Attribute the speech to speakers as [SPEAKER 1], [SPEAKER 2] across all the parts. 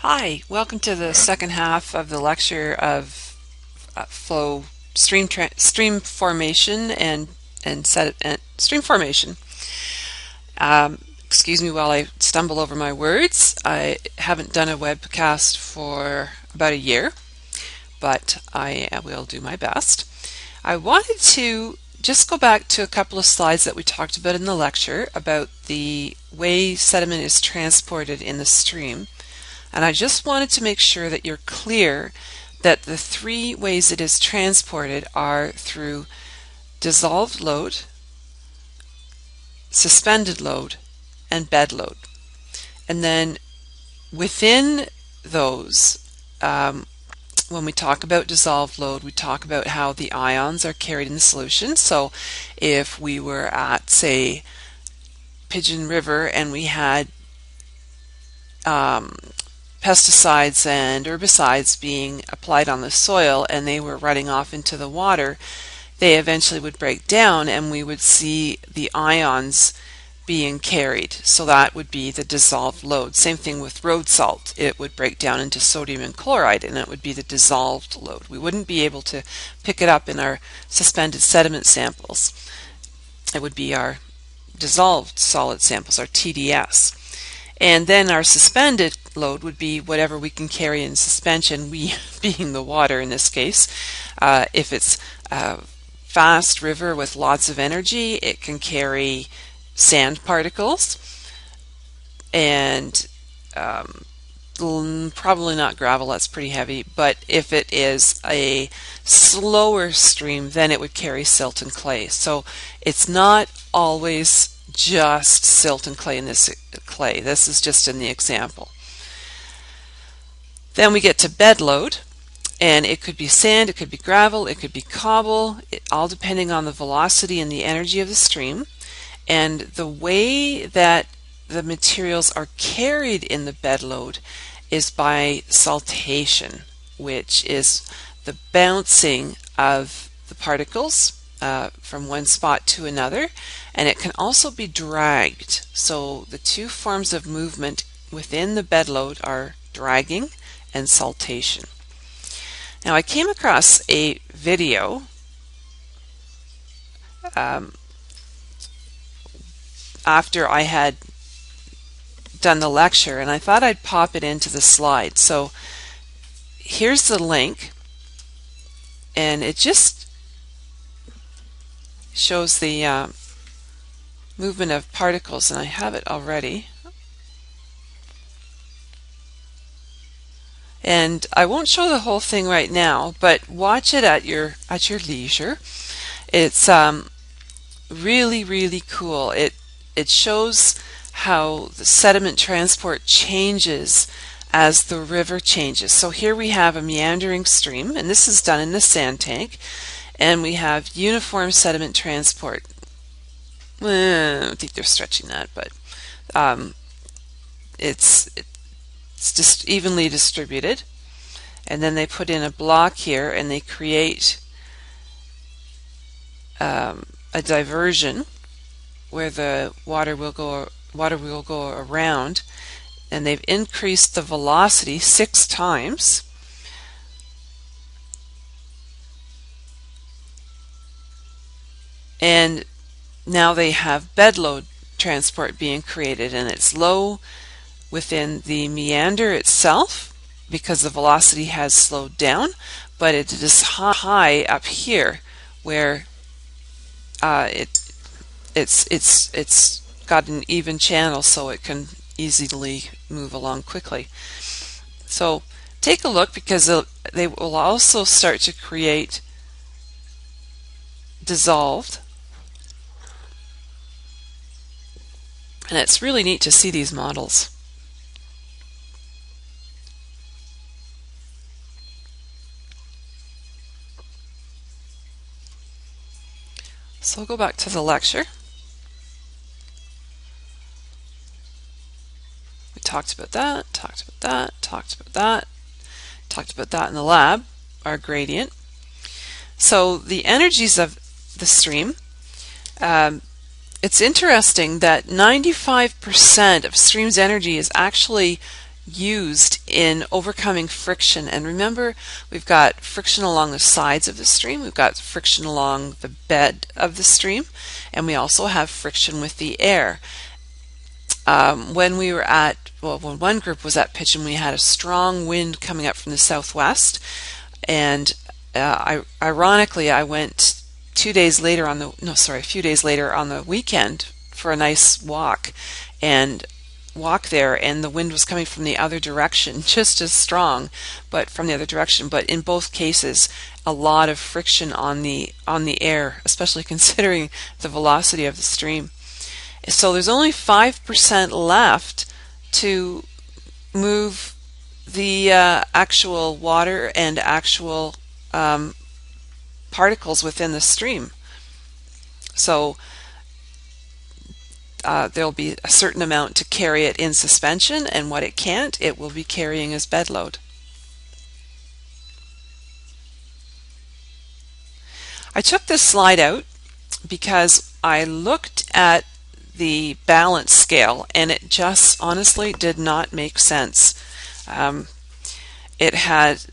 [SPEAKER 1] Hi, welcome to the second half of the lecture of flow stream formation and stream formation. Excuse me while I stumble over my words. I haven't done a webcast for about a year, but I will do my best. I wanted to just go back to a couple of slides that we talked about in the lecture about the way sediment is transported in the stream. And I just wanted to make sure that you're clear that the three ways it is transported are through dissolved load, suspended load, and bed load. And then within those, when we talk about dissolved load, we talk about how the ions are carried in the solution. So if we were at, say, Pigeon River and we had pesticides and herbicides being applied on the soil and they were running off into the water, they eventually would break down and we would see the ions being carried. So that would be the dissolved load. Same thing with road salt. It would break down into sodium and chloride and it would be the dissolved load. We wouldn't be able to pick it up in our suspended sediment samples. It would be our dissolved solid samples, our TDS. And then our suspended load would be whatever we can carry in suspension, we being the water in this case. If it's a fast river with lots of energy, it can carry sand particles and probably not gravel, that's pretty heavy. But if it is a slower stream, then it would carry silt and clay. So it's not always just silt and clay in this clay. This is just in the example. Then we get to bed load, and it could be sand, it could be gravel, it could be cobble, all depending on the velocity and the energy of the stream. And the way that the materials are carried in the bed load is by saltation, which is the bouncing of the particles from one spot to another, and it can also be dragged. So the two forms of movement within the bed load are dragging and saltation. Now I came across a video after I had done the lecture, and I thought I'd pop it into the slide. So here's the link, and it just shows the movement of particles, and I have it already. And I won't show the whole thing right now, but watch it at your leisure. It's really cool. It shows how the sediment transport changes as the river changes. So here we have a meandering stream, and this is done in the sand tank, and we have uniform sediment transport. I don't think they're stretching that, but it's just evenly distributed. And then they put in a block here and they create a diversion where the water will go around, and they've increased the velocity 6 times. And now they have bed load transport being created, and it's low within the meander itself because the velocity has slowed down, but it is high up here where it's got an even channel so it can easily move along quickly. So take a look, because they will also start to create dissolved. And it's really neat to see these models. So I'll go back to the lecture. We talked about that, talked about that, talked about that, talked about that in the lab, our gradient. So the energies of the stream, it's interesting that 95% of stream's energy is actually used in overcoming friction. And remember, we've got friction along the sides of the stream, we've got friction along the bed of the stream, and we also have friction with the air. When we were when one group was at Pitchen, we had a strong wind coming up from the southwest, and ironically, I went a few days later on the weekend for a nice walk, and the wind was coming from the other direction, just as strong, but from the other direction. But in both cases, a lot of friction on the air, especially considering the velocity of the stream. So there's only 5% left to move the actual water and actual particles within the stream. So there'll be a certain amount to carry it in suspension, and what it can't, it will be carrying as bed load. I took this slide out because I looked at the balance scale and it just honestly did not make sense. It had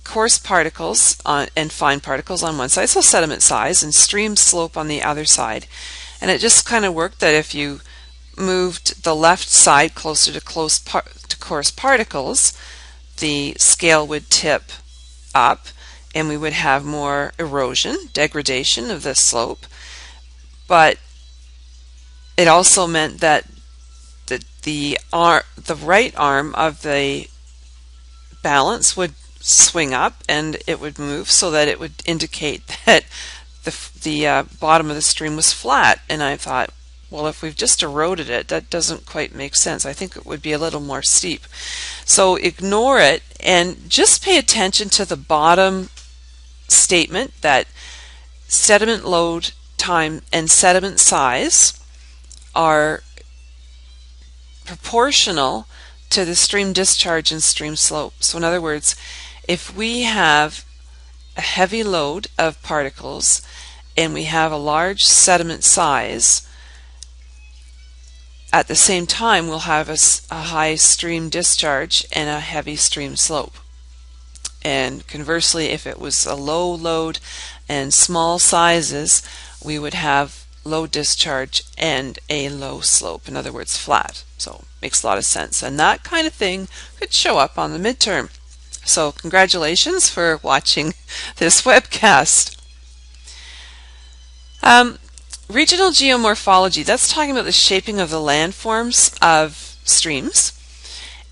[SPEAKER 1] coarse particles and fine particles on one side, so sediment size, and stream slope on the other side. And it just kind of worked that if you moved the left side closer to coarse particles, the scale would tip up and we would have more erosion, degradation of the slope. But it also meant that the right arm of the balance would swing up and it would move so that it would indicate that the bottom of the stream was flat. And I thought, well, if we've just eroded it, that doesn't quite make sense. I think it would be a little more steep. So ignore it and just pay attention to the bottom statement that sediment load time and sediment size are proportional to the stream discharge and stream slope. So in other words, if we have a heavy load of particles and we have a large sediment size, at the same time we'll have a high stream discharge and a heavy stream slope. And conversely, if it was a low load and small sizes, we would have low discharge and a low slope, in other words flat. So makes a lot of sense, and that kind of thing could show up on the midterm. So congratulations for watching this webcast. Regional geomorphology, that's talking about the shaping of the landforms of streams,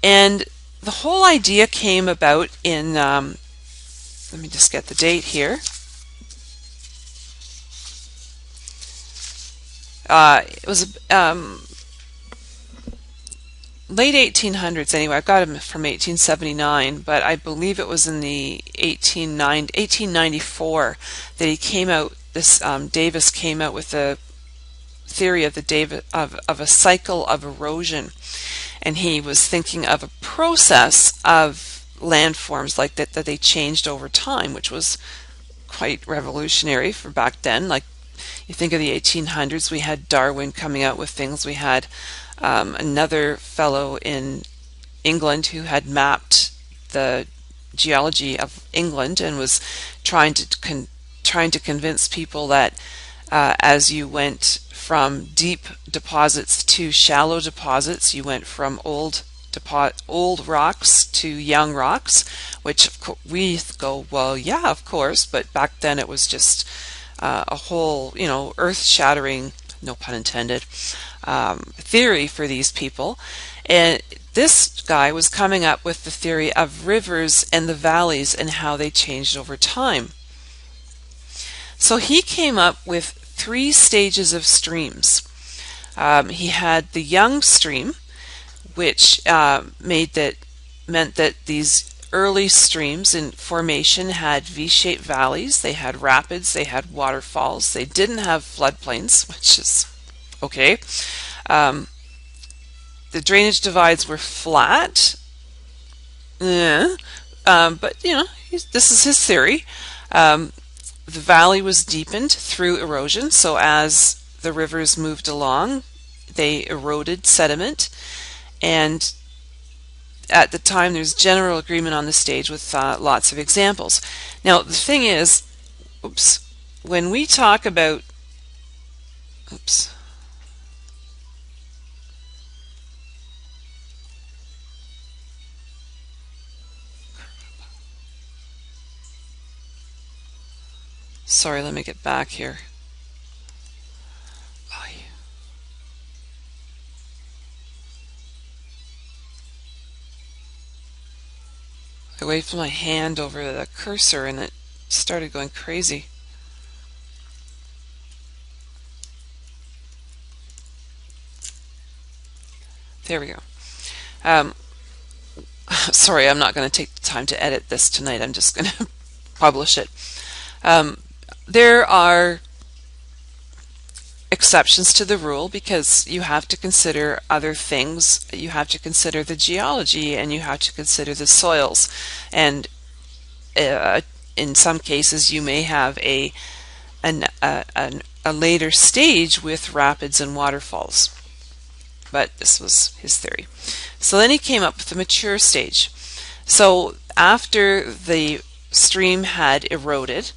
[SPEAKER 1] and the whole idea came about in let me just get the date here. It was late 1800s anyway. I've got him from 1879, but I believe it was in the 1894 that he came out. Davis came out with the theory of of a cycle of erosion, and he was thinking of a process of landforms like that they changed over time, which was quite revolutionary for back then. Like, you think of the 1800s, we had Darwin coming out with things. We had another fellow in England who had mapped the geology of England and was trying to convince people that as you went from deep deposits to shallow deposits, you went from old rocks to young rocks, which we go, well, yeah, of course, but back then it was just a whole, earth-shattering, no pun intended, theory for these people. And this guy was coming up with the theory of rivers and the valleys and how they changed over time. So he came up with 3 stages of streams. He had the young stream, which meant that these early streams in formation had V-shaped valleys, they had rapids, they had waterfalls, they didn't have floodplains, which is okay. The drainage divides were flat, but this is his theory. The valley was deepened through erosion, so as the rivers moved along, they eroded sediment, and at the time there's general agreement on the stage with lots of examples. Now the thing is, oops, when we talk about, oops, sorry, let me get back here. I waved my hand over the cursor and it started going crazy. There we go. Sorry, I'm not going to take the time to edit this tonight. I'm just going to publish it. There are exceptions to the rule because you have to consider other things. You have to consider the geology and you have to consider the soils. And in some cases, you may have a later stage with rapids and waterfalls. But this was his theory. So then he came up with the mature stage. So after the stream had eroded,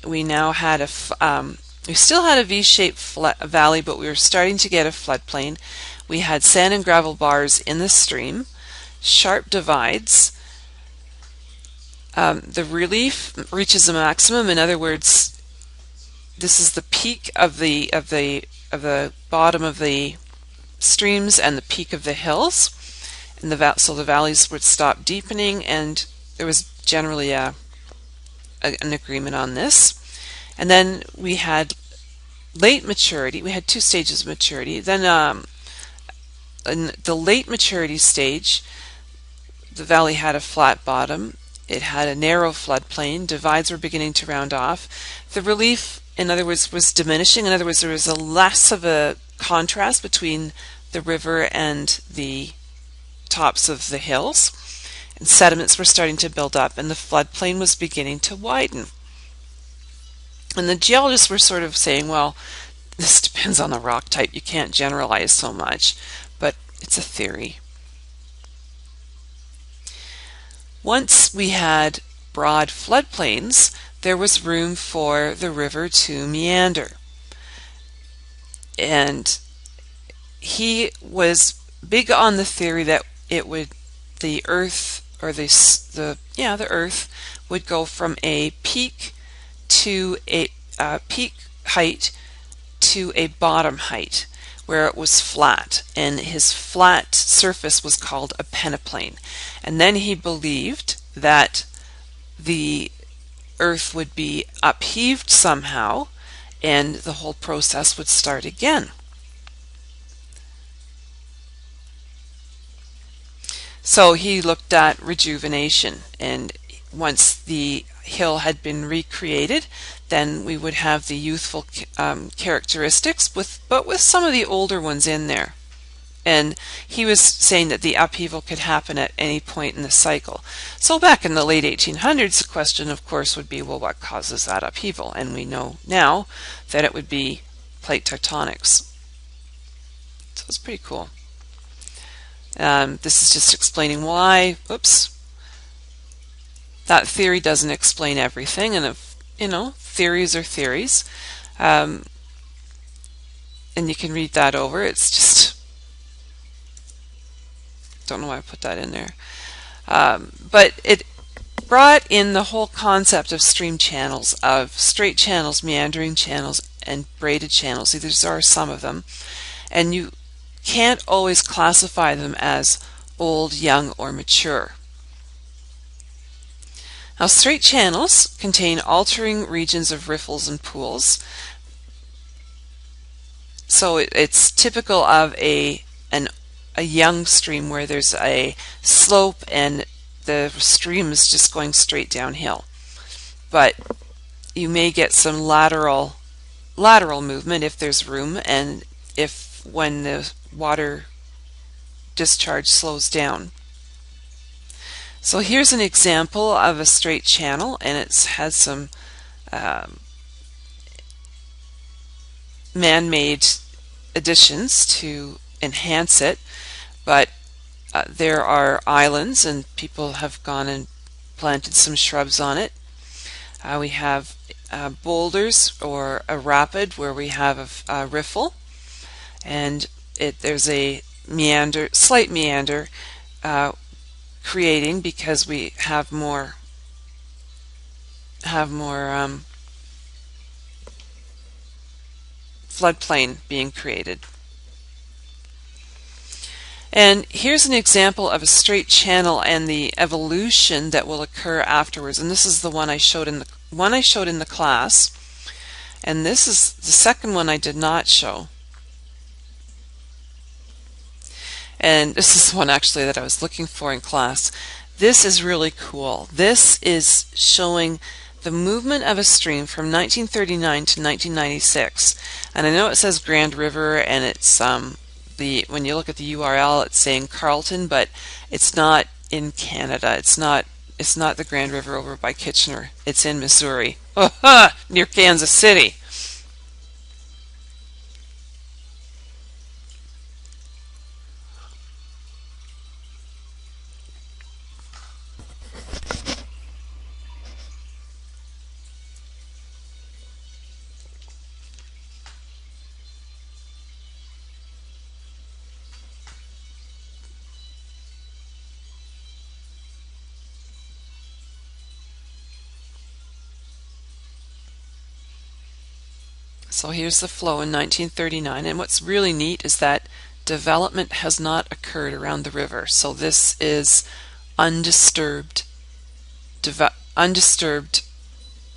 [SPEAKER 1] we now had we still had a V-shaped valley, but we were starting to get a floodplain. We had sand and gravel bars in the stream, sharp divides. The relief reaches a maximum. In other words, this is the peak of the bottom of the streams and the peak of the hills, and so the valleys would stop deepening, and there was generally an agreement on this. And then we had late maturity. We had two stages of maturity. Then in the late maturity stage, the valley had a flat bottom. It had a narrow floodplain. Divides were beginning to round off. The relief, in other words, was diminishing. In other words, there was a less of a contrast between the river and the tops of the hills. And sediments were starting to build up, and the floodplain was beginning to widen. And the geologists were sort of saying, well, this depends on the rock type. You can't generalize so much, but it's a theory. Once we had broad floodplains, there was room for the river to meander. And he was big on the theory that the earth would go from a peak to a peak height to a bottom height where it was flat, and his flat surface was called a peneplain. And then he believed that the earth would be upheaved somehow and the whole process would start again. So he looked at rejuvenation, and once the hill had been recreated, then we would have the youthful characteristics, but with some of the older ones in there. And he was saying that the upheaval could happen at any point in the cycle. So back in the late 1800s, the question, of course, would be, well, what causes that upheaval? And we know now that it would be plate tectonics. So it's pretty cool. This is just explaining why. Oops. That theory doesn't explain everything, and theories are theories, and you can read that over. It's just, don't know why I put that in there, but it brought in the whole concept of stream channels, of straight channels, meandering channels, and braided channels. These are some of them, and you can't always classify them as old, young, or mature. Now, straight channels contain altering regions of riffles and pools. So it's typical of a young stream where there's a slope and the stream is just going straight downhill. But you may get some lateral movement if there's room, and when the water discharge slows down. So here's an example of a straight channel, and it has some man-made additions to enhance it, but there are islands, and people have gone and planted some shrubs on it. We have boulders or a rapid where we have a riffle, and there's a meander, slight meander creating because we have more floodplain being created. And here's an example of a straight channel and the evolution that will occur afterwards. And this is the one I showed in the class. And this is the second one I did not show. And this is one actually that I was looking for in class. This is really cool. This is showing the movement of a stream from 1939 to 1996. And I know it says Grand River, and it's when you look at the URL, it's saying Carleton, but it's not in Canada. It's not the Grand River over by Kitchener. It's in Missouri, near Kansas City. So here's the flow in 1939, and what's really neat is that development has not occurred around the river. So this is undisturbed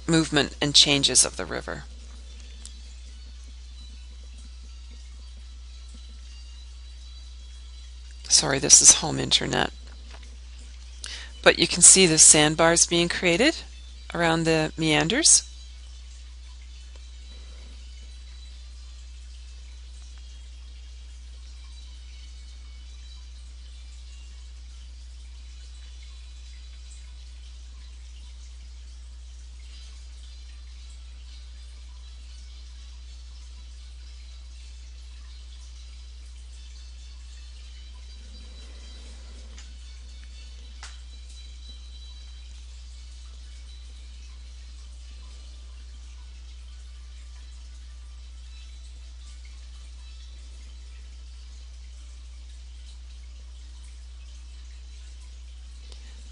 [SPEAKER 1] movement and changes of the river. Sorry, this is home internet. But you can see the sandbars being created around the meanders.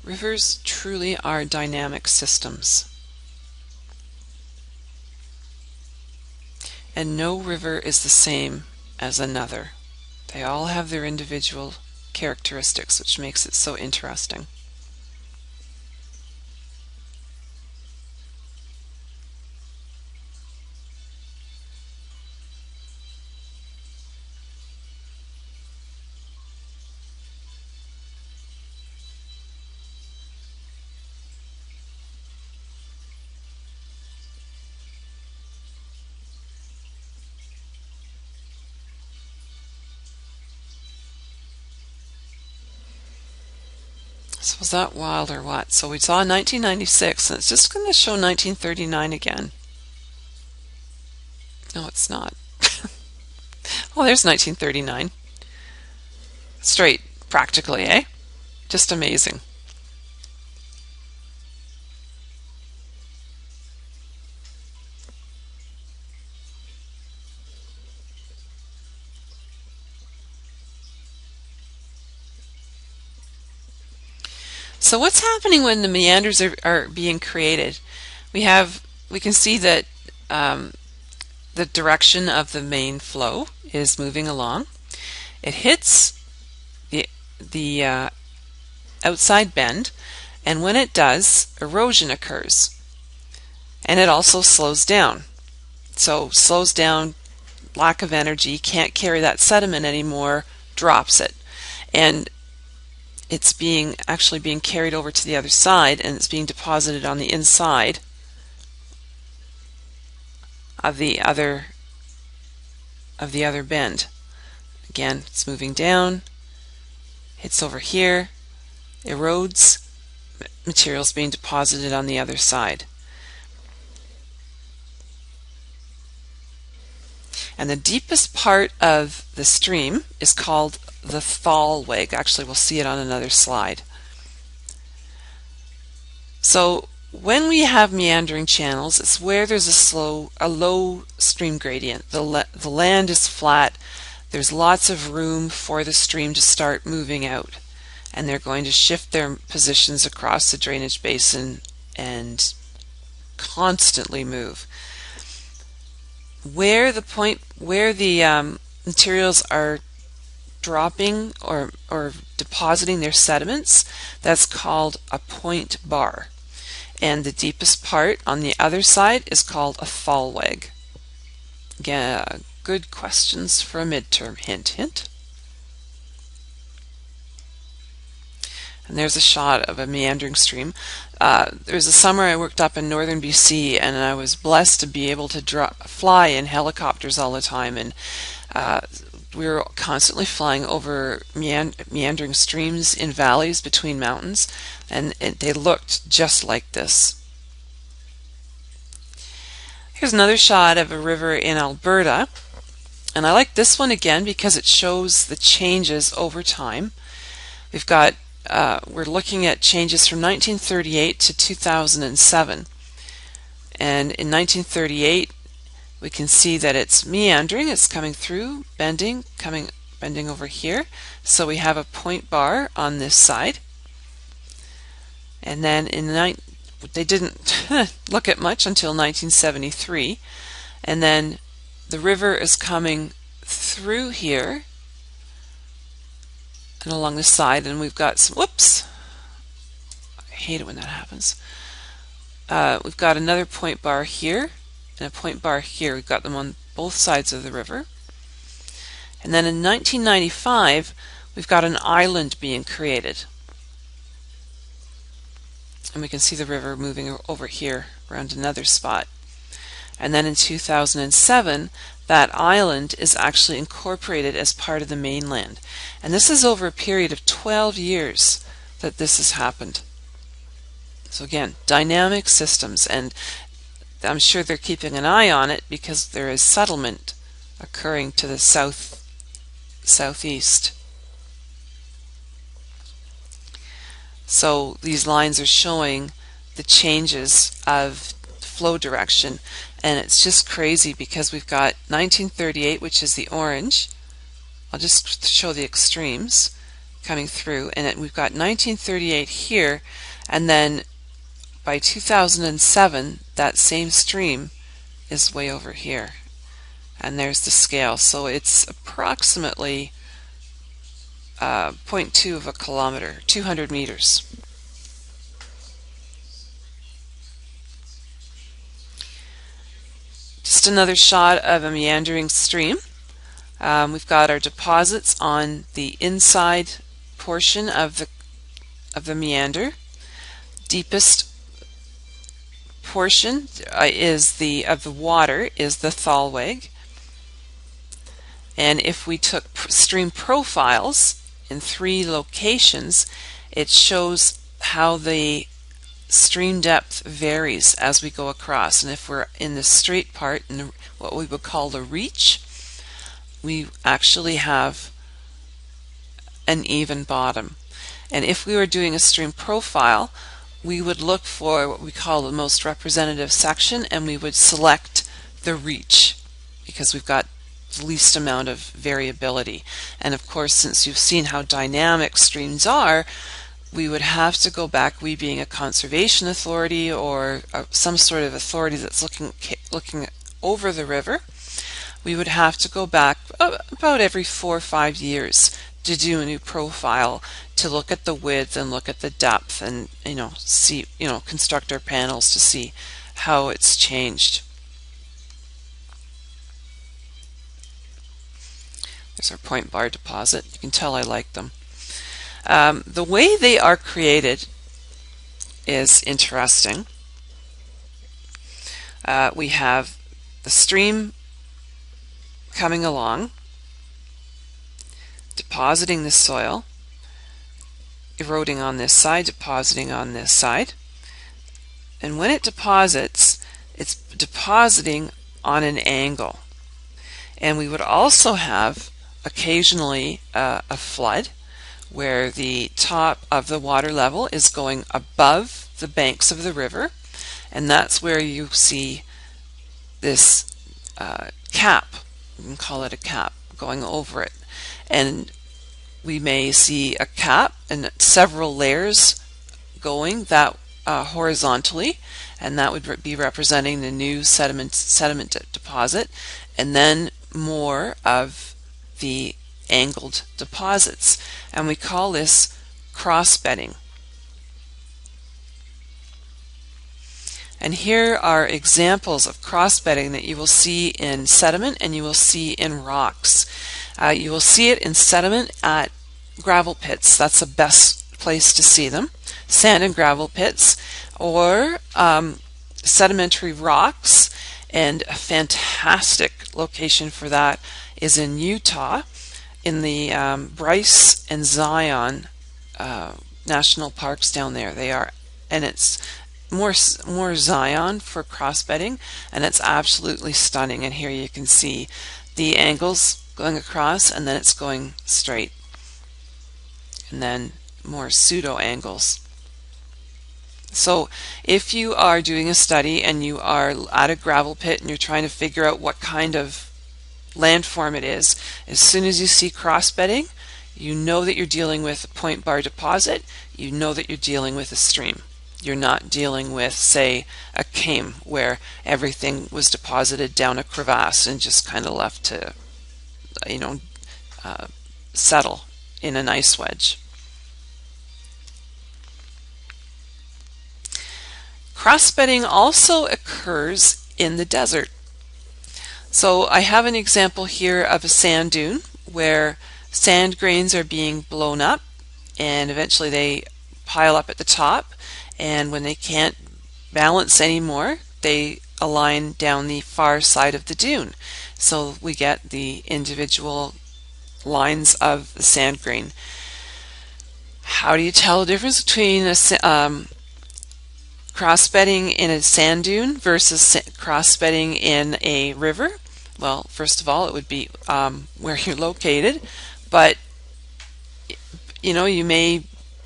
[SPEAKER 1] Rivers truly are dynamic systems. And no river is the same as another. They all have their individual characteristics, which makes it so interesting. So was that wild or what? So we saw 1996, and it's just going to show 1939 again. No, it's not. Well, there's 1939. Straight, practically, eh? Just amazing. So what's happening when the meanders are being created? We can see that the direction of the main flow is moving along. It hits the outside bend, and when it does, erosion occurs, and it also slows down. So slows down, lack of energy, can't carry that sediment anymore, drops it, and it's actually being carried over to the other side, and it's being deposited on the inside of the other bend. Again, it's moving down, hits over here, erodes, materials being deposited on the other side. And the deepest part of the stream is called the thalweg. Actually, we'll see it on another slide. So when we have meandering channels, it's where there's a low stream gradient. The land is flat. There's lots of room for the stream to start moving out, and they're going to shift their positions across the drainage basin and constantly move. Where the materials are dropping or depositing their sediments, that's called a point bar. And the deepest part on the other side is called a thalweg. Again, good questions for a midterm. Hint, hint. And there's a shot of a meandering stream. There was a summer I worked up in northern BC, and I was blessed to be able to fly in helicopters all the time. And we were constantly flying over meandering streams in valleys between mountains, and they looked just like this. Here's another shot of a river in Alberta, and I like this one again because it shows the changes over time. We've got we're looking at changes from 1938 to 2007, and in 1938 we can see that it's meandering, it's coming through, bending over here. So we have a point bar on this side. And then they didn't look at much until 1973. And then the river is coming through here and along the side, and we've got some, whoops, I hate it when that happens. We've got another point bar here and a point bar here. We've got them on both sides of the river. And then in 1995, we've got an island being created. And we can see the river moving over here around another spot. And then in 2007, that island is actually incorporated as part of the mainland. And this is over a period of 12 years that this has happened. So again, dynamic systems, and I'm sure they're keeping an eye on it because there is settlement occurring to the southeast. So these lines are showing the changes of flow direction, and it's just crazy because we've got 1938, which is the orange. I'll just show the extremes coming through, and we've got 1938 here, and then by 2007 that same stream is way over here, and there's the scale. So it's approximately 0.2 of a kilometer, 200 meters. Just another shot of a meandering stream. We've got our deposits on the inside portion of the meander. Deepest portion of the water is the thalweg. And if we took stream profiles in 3 locations, it shows how the stream depth varies as we go across. And if we're in the straight part, in what we would call the reach, we actually have an even bottom. And if we were doing a stream profile, we would look for what we call the most representative section, and we would select the reach because we've got the least amount of variability. And of course, since you've seen how dynamic streams are, we would have to go back, we being a conservation authority or some sort of authority that's looking over the river, we would have to go back about every 4 or 5 years to do a new profile to look at the width and look at the depth and see, construct our panels to see how it's changed. There's our point bar deposit. You can tell I like them. The way they are created is interesting. We have the stream coming along, depositing the soil, eroding on this side, depositing on this side. And when it deposits, it's depositing on an angle. And we would also have occasionally a flood where the top of the water level is going above the banks of the river, and that's where you see this cap, we can call it a cap, going over it. And we may see a cap and several layers going that horizontally, and that would be representing the new sediment deposit, and then more of the angled deposits, and we call this cross-bedding. And here are examples of cross-bedding that you will see in sediment and you will see in rocks. You will see it in sediment at gravel pits. That's the best place to see them. Sand and gravel pits, or sedimentary rocks, and a fantastic location for that is in Utah in the Bryce and Zion national parks down there. They are, and it's more Zion for cross-bedding, and it's absolutely stunning. And here you can see the angles going across, and then it's going straight, and then more pseudo angles. So if you are doing a study and you are at a gravel pit and you're trying to figure out what kind of landform it is, as soon as you see cross-bedding, you know that you're dealing with a point bar deposit, you know that you're dealing with a stream. You're not dealing with, say, a came where everything was deposited down a crevasse and just kind of left to, settle in an ice wedge. Cross-bedding also occurs in the desert. So I have an example here of a sand dune where sand grains are being blown up, and eventually they pile up at the top, and when they can't balance anymore, they align down the far side of the dune. So we get the individual lines of the sand grain. How do you tell the difference between a cross-bedding in a sand dune versus cross-bedding in a river? Well, first of all, it would be where you're located, but you may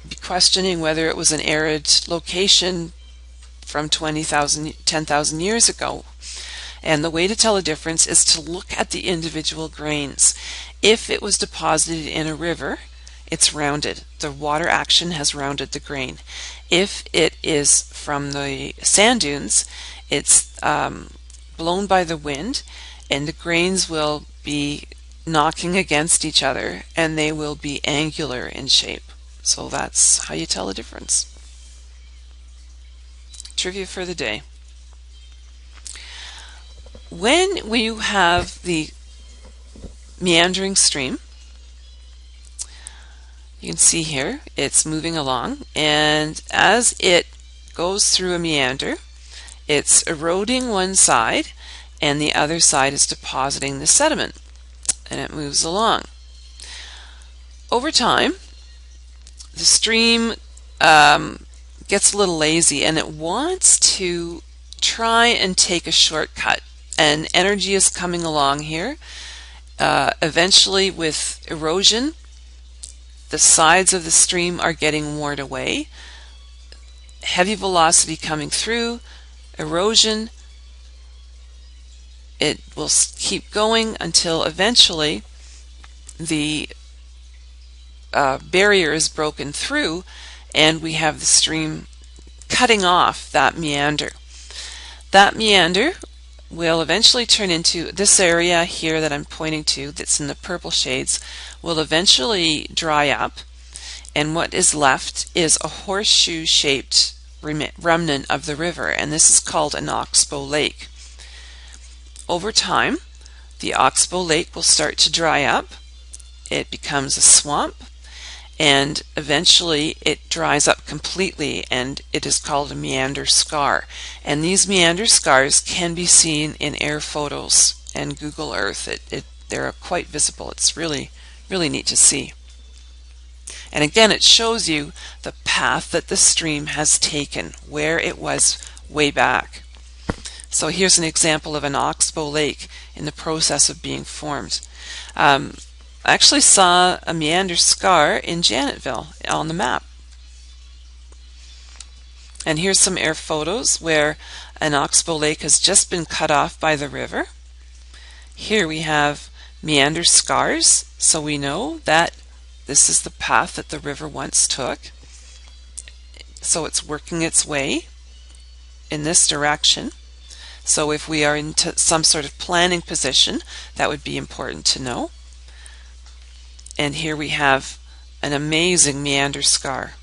[SPEAKER 1] be questioning whether it was an arid location from 10,000 years ago. And the way to tell a difference is to look at the individual grains. If it was deposited in a river, it's rounded. The water action has rounded the grain. If it is from the sand dunes, it's blown by the wind, and the grains will be knocking against each other, and they will be angular in shape. So that's how you tell the difference. Trivia for the day. When you have the meandering stream, you can see here it's moving along, and as it goes through a meander, it's eroding one side and the other side is depositing the sediment, and it moves along. Over time, the stream gets a little lazy and it wants to try and take a shortcut, and energy is coming along here. Eventually, with erosion, the sides of the stream are getting worn away, heavy velocity coming through, erosion. It will keep going until eventually the barrier is broken through and we have the stream cutting off that meander. That meander will eventually turn into this area here that I'm pointing to, that's in the purple shades, will eventually dry up, and what is left is a horseshoe-shaped remnant of the river, and this is called an oxbow lake. Over time, the oxbow lake will start to dry up, it becomes a swamp, and eventually it dries up completely, and it is called a meander scar. And these meander scars can be seen in air photos and Google Earth. They're quite visible. It's really, really neat to see. And again, it shows you the path that the stream has taken, where it was way back. So here's an example of an oxbow lake in the process of being formed. I actually saw a meander scar in Janetville on the map. And here's some air photos where an oxbow lake has just been cut off by the river. Here we have meander scars, so we know that this is the path that the river once took. So it's working its way in this direction. So if we are in some sort of planning position, that would be important to know. And here we have an amazing meander scar.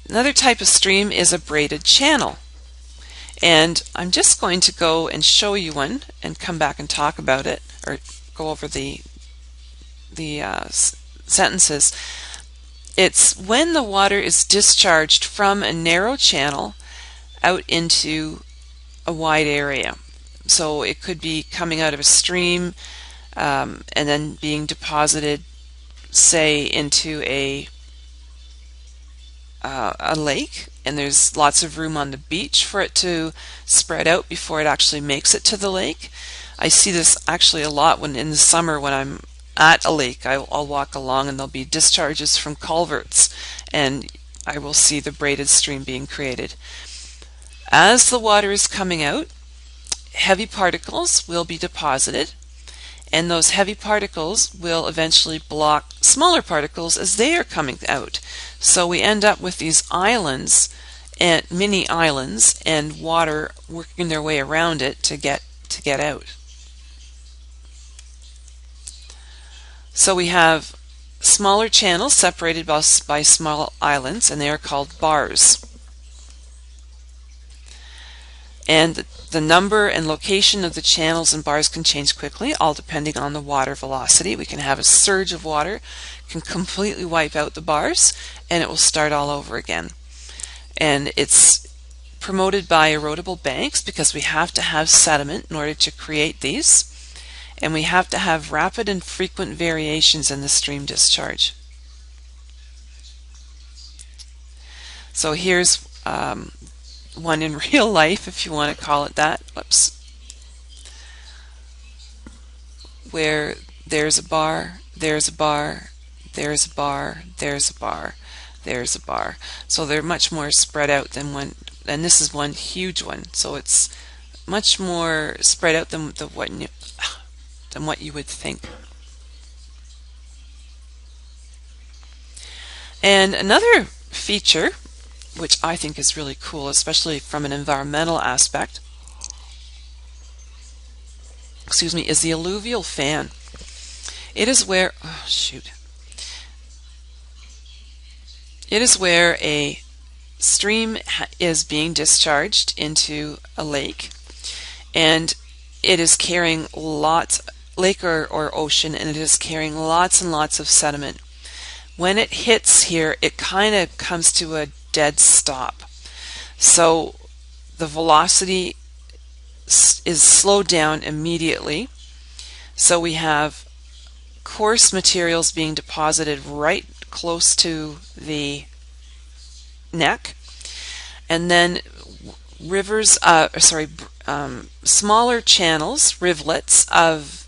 [SPEAKER 1] Another type of stream is a braided channel. And I'm just going to go and show you one and come back and talk about it, or go over the sentences. It's when the water is discharged from a narrow channel out into a wide area. So it could be coming out of a stream and then being deposited, say, into a lake, and there's lots of room on the beach for it to spread out before it actually makes it to the lake. I see this actually a lot when in the summer when I'm at a lake. I'll walk along and there'll be discharges from culverts, and I will see the braided stream being created. As the water is coming out, heavy particles will be deposited, and those heavy particles will eventually block smaller particles as they are coming out. So we end up with these islands, and mini islands, and water working their way around it to get out. So we have smaller channels separated by small islands, and they are called bars. And the number and location of the channels and bars can change quickly, all depending on the water velocity. We can have a surge of water, can completely wipe out the bars, and it will start all over again. And it's promoted by erodible banks because we have to have sediment in order to create these, and we have to have rapid and frequent variations in the stream discharge. So here's one in real life, if you want to call it that. Whoops. Where there's a bar, there's a bar, there's a bar, there's a bar, there's a bar. So they're much more spread out than one, and this is one huge one. So it's much more spread out than what you would think. And another feature, which I think is really cool, especially from an environmental aspect, is the alluvial fan. It is where, it is where a stream is being discharged into a lake, and it is carrying lake or ocean, and it is carrying lots and lots of sediment. When it hits here, it kind of comes to a dead stop. So the velocity is slowed down immediately. So we have coarse materials being deposited right close to the neck, and then smaller channels, rivulets of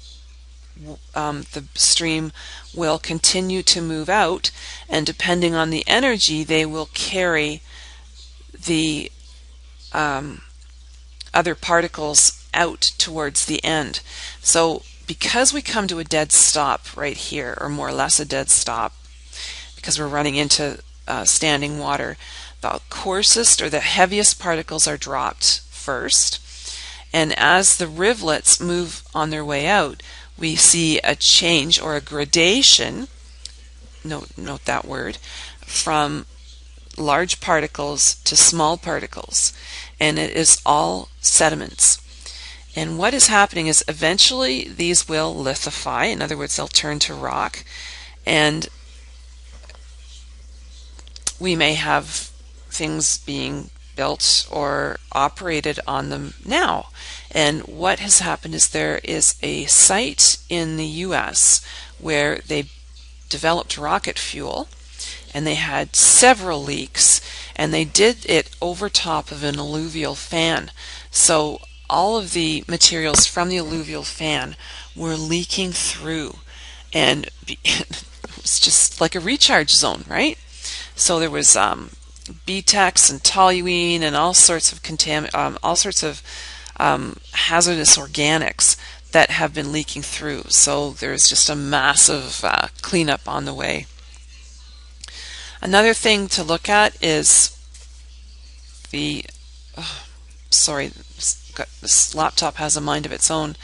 [SPEAKER 1] the stream will continue to move out, and depending on the energy, they will carry the other particles out towards the end. So because we come to a dead stop right here, or more or less a dead stop, because we're running into standing water, the coarsest or the heaviest particles are dropped first, and as the rivulets move on their way out, we see a change or a gradation, note that word, from large particles to small particles, and it is all sediments. And what is happening is eventually these will lithify, in other words, they'll turn to rock, and we may have things being built or operated on them now. And what has happened is there is a site in the US where they developed rocket fuel, and they had several leaks, and they did it over top of an alluvial fan. So all of the materials from the alluvial fan were leaking through, and it was just like a recharge zone, right? So there was BTEX and toluene and all sorts of hazardous organics that have been leaking through. So there's just a massive cleanup on the way. Another thing to look at is the this laptop has a mind of its own.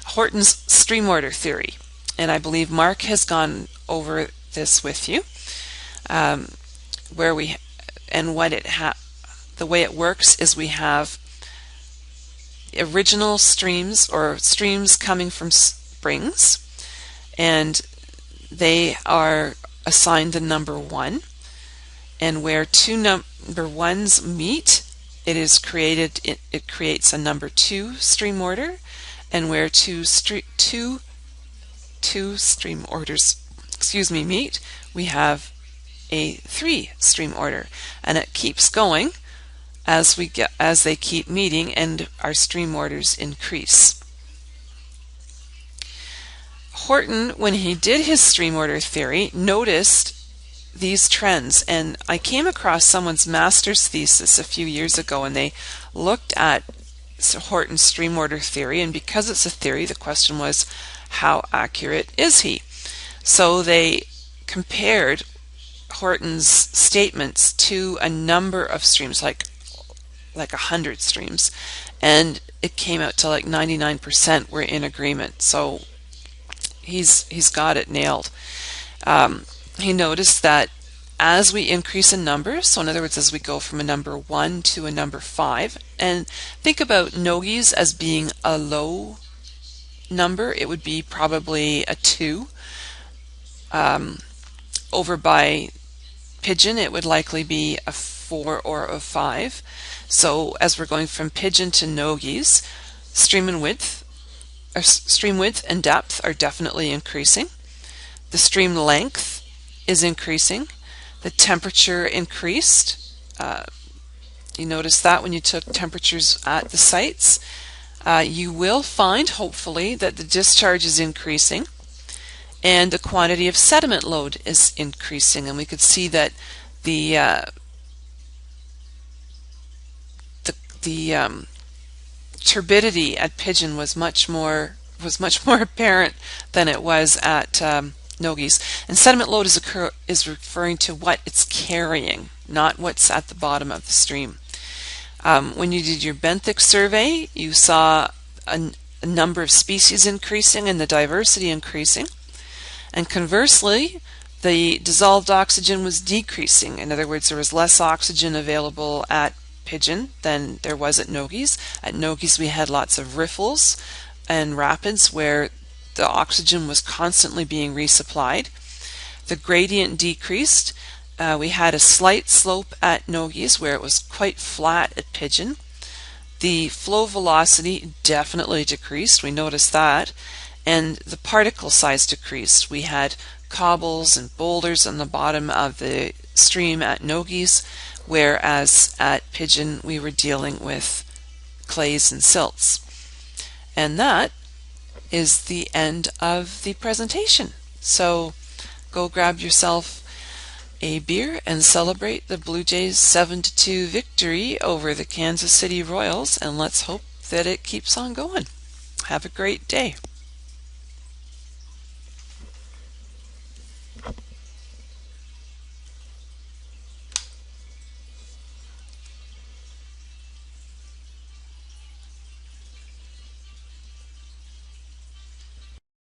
[SPEAKER 1] Horton's stream order theory, and I believe Mark has gone over this with you, where we and what the way it works is we have original streams or streams coming from springs, and they are assigned the number 1, and where two number 1s meet, it creates a number 2 stream order, and where two stream orders meet, we have a 3 stream order, and it keeps going as they keep meeting and our stream orders increase. Horton, when he did his stream order theory, noticed these trends, and I came across someone's master's thesis a few years ago, and they looked at Horton's stream order theory, and because it's a theory, the question was, how accurate is he? So they compared Horton's statements to a number of streams, like 100 streams, and it came out to like 99% were in agreement. So he's got it nailed. He noticed that as we increase in numbers, so in other words, as we go from a number 1 to a number 5, and think about Nogies as being a low number, it would be probably a 2. Over by Pigeon, it would likely be a 4 or a 5. So as we're going from Pigeon to Nogies, stream width and depth are definitely increasing. The stream length is increasing. The temperature increased. You notice that when you took temperatures at the sites. You will find, hopefully, that the discharge is increasing and the quantity of sediment load is increasing, and we could see that the turbidity at Pigeon was much more apparent than it was at Nogies. And sediment load is referring to what it's carrying, not what's at the bottom of the stream. When you did your benthic survey, you saw a number of species increasing and the diversity increasing. And conversely, the dissolved oxygen was decreasing. In other words, there was less oxygen available at Pigeon than there was at Nogies. At Nogies, we had lots of riffles and rapids where the oxygen was constantly being resupplied. The gradient decreased. We had a slight slope at Nogies where it was quite flat at Pigeon. The flow velocity definitely decreased. We noticed that. And the particle size decreased. We had cobbles and boulders on the bottom of the stream at Nogies, whereas at Pigeon we were dealing with clays and silts. And that is the end of the presentation. So go grab yourself a beer and celebrate the Blue Jays 7-2 victory over the Kansas City Royals, and let's hope that it keeps on going. Have a great day.